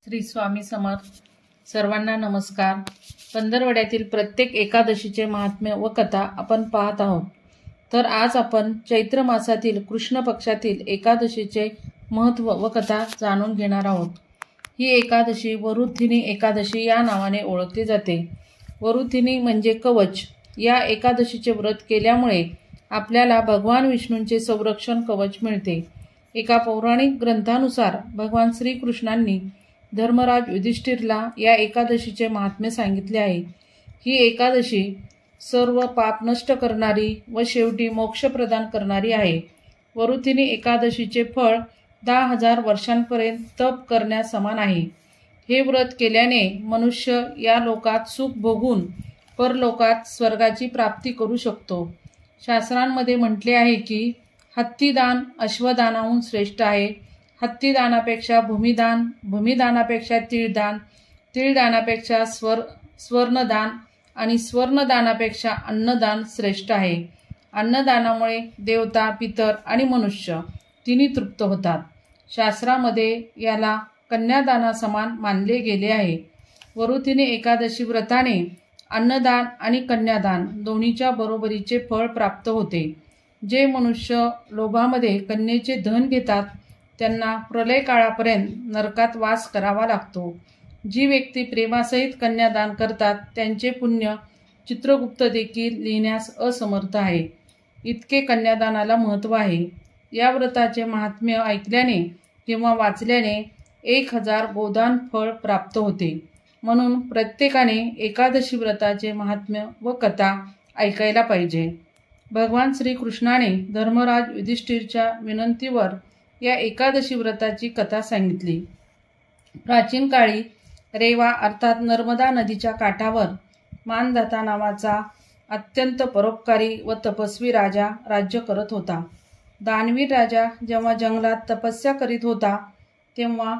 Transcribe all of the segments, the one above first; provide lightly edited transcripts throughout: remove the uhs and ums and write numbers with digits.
श्री स्वामी समर्थ. सर्वांना नमस्कार. पंधरवड्यातील प्रत्येक एकादशीचे महात्म्य व कथा आपण पाहत आहोत. तर आज आपण चैत्र मासातील कृष्ण पक्षातील एकादशीचे महत्त्व व कथा जाणून घेणार आहोत. ही एकादशी वरुथिनी एकादशी या नावाने ओळखली जाते. वरुथिनी म्हणजे कवच. या एकादशीचे व्रत केल्यामुळे आपल्याला भगवान विष्णूंचे संरक्षण कवच मिळते. एका पौराणिक ग्रंथानुसार भगवान श्रीकृष्णांनी धर्मराज युधिष्ठिरला या एकादशीचे महात्म्य सांगितले आहे. ही एकादशी सर्व पाप नष्ट करणारी व शेवटी मोक्ष प्रदान करणारी आहे. वरुथिनी एकादशीचे फळ 10,000 वर्षांपर्यंत तप करण्यासमान आहे. हे व्रत केल्याने मनुष्य या लोकात सुख भोगून परलोकात स्वर्गाची प्राप्ती करू शकतो. शास्त्रांमध्ये म्हटले आहे की हत्तीदान अश्वदानाहून श्रेष्ठ आहे. हत्तीदानापेक्षा भूमिदान, भूमिदानापेक्षा तीळदान, तीळदानापेक्षा स्वर्णदान आणि स्वर्णदानापेक्षा अन्नदान श्रेष्ठ आहे. अन्नदानामुळे देवता, पितर आणि मनुष्य तिन्ही तृप्त होतात. शास्त्रामध्ये याला कन्यादानासमान मानले गेले आहे. वरुथिनी एकादशी व्रताने अन्नदान आणि कन्यादान दोन्हीच्या बरोबरीचे फळ प्राप्त होते. जे मनुष्य लोभामध्ये कन्येचे धन घेतात त्यांना प्रलय काळापर्यंत नरकात वास करावा लागतो. जी व्यक्ती प्रेमासहित कन्यादान करतात त्यांचे पुण्य चित्रगुप्त देखील लिहिण्यास असमर्थ आहे. इतके कन्यादानाला महत्त्व आहे. या व्रताचे महात्म्य ऐकल्याने किंवा वाचल्याने 1000 गोदान फळ प्राप्त होते. म्हणून प्रत्येकाने एकादशी व्रताचे महात्म्य व कथा ऐकायला पाहिजे. भगवान श्रीकृष्णाने धर्मराज युधिष्ठिरच्या विनंतीवर या एकादशी व्रताची कथा सांगितली. प्राचीन काळी रेवा अर्थात नर्मदा नदीच्या काठावर मानधाता नावाचा अत्यंत परोपकारी व तपस्वी राजा राज्य करत होता. दानवीर राजा जेव्हा जंगलात तपस्या करीत होता तेव्हा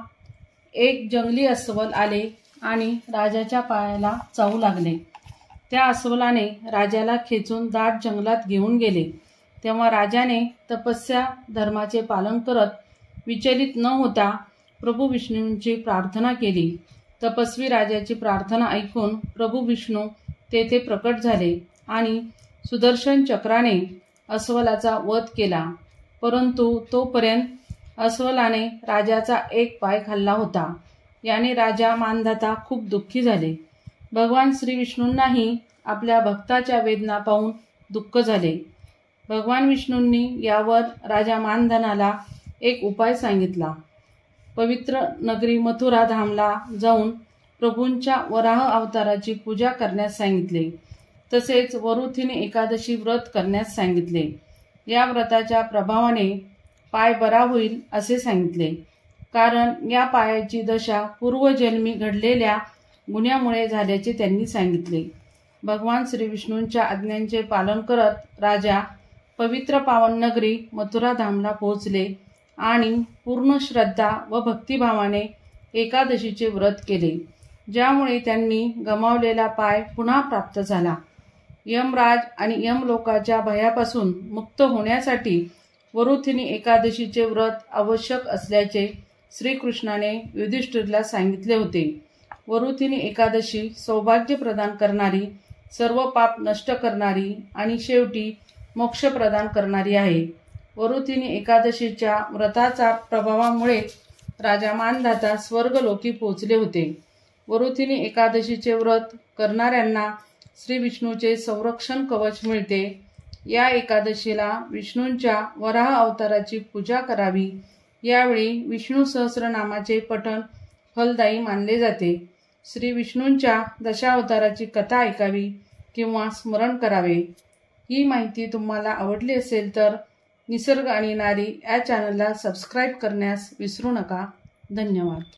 एक जंगली अस्वल आले आणि राजाच्या पायाला चावू लागले. त्या अस्वलाने राजाला खेचून दाट जंगलात घेऊन गेले. तेव्हा राजाने तपस्या धर्माचे पालन करत विचलित न होता प्रभू विष्णूंची प्रार्थना केली. तपस्वी राजाची प्रार्थना ऐकून प्रभू विष्णू तेथे प्रकट झाले आणि सुदर्शन चक्राने अस्वलाचा वध केला. परंतु तोपर्यंत अस्वलाने राजाचा एक पाय खाल्ला होता. याने राजा मानधाता खूप दुःखी झाले. भगवान श्री विष्णूंनाही आपल्या भक्ताच्या वेदना पाहून दुःख झाले. भगवान विष्णूंनी यावर राजा मानधनाला एक उपाय सांगितला. पवित्र नगरी मथुरा धामला जाऊन प्रभूंच्या वराह अवताराची पूजा करण्यास सांगितले. तसेच वरुथिनी एकादशी व्रत करण्यास सांगितले. या व्रताच्या प्रभावाने पाय बरा होईल असे सांगितले. कारण या पायाची दशा पूर्वजन्मी घडलेल्या गुन्ह्यामुळे झाल्याचे त्यांनी सांगितले. भगवान श्री विष्णूंच्या आज्ञांचे पालन करत राजा पवित्र पावन नगरी मथुरा धामला पोहोचले आणि पूर्ण श्रद्धा व भक्तिभावाने एकादशीचे व्रत केले, ज्यामुळे त्यांनी गमावलेला पाय पुन्हा प्राप्त झाला. यमराज आणि यमलोकाच्या भयापासून मुक्त होण्यासाठी वरुथिनी एकादशीचे व्रत आवश्यक असल्याचे श्रीकृष्णाने युधिष्ठिरला सांगितले होते. वरुथिनी एकादशी सौभाग्य प्रदान करणारी, सर्व पाप नष्ट करणारी आणि शेवटी मोक्ष प्रदान करणारी आहे. वरुथिनी एकादशीच्या व्रताचा प्रभावामुळे राजा मानधाता स्वर्गलोकी पोहोचले होते. वरुथिनी एकादशीचे व्रत करणाऱ्यांना श्री विष्णूचे संरक्षण कवच मिळते. या एकादशीला विष्णूंच्या वराह अवताराची पूजा करावी. यावेळी विष्णू सहस्रनामाचे पठण फलदायी मानले जाते. श्री विष्णूंच्या दशावताराची कथा ऐकावी किंवा स्मरण करावे. ही माहिती तुम्हाला आवडली असेल तर निसर्ग आणि नारी या चॅनलला सबस्क्राईब करण्यास विसरू नका. धन्यवाद.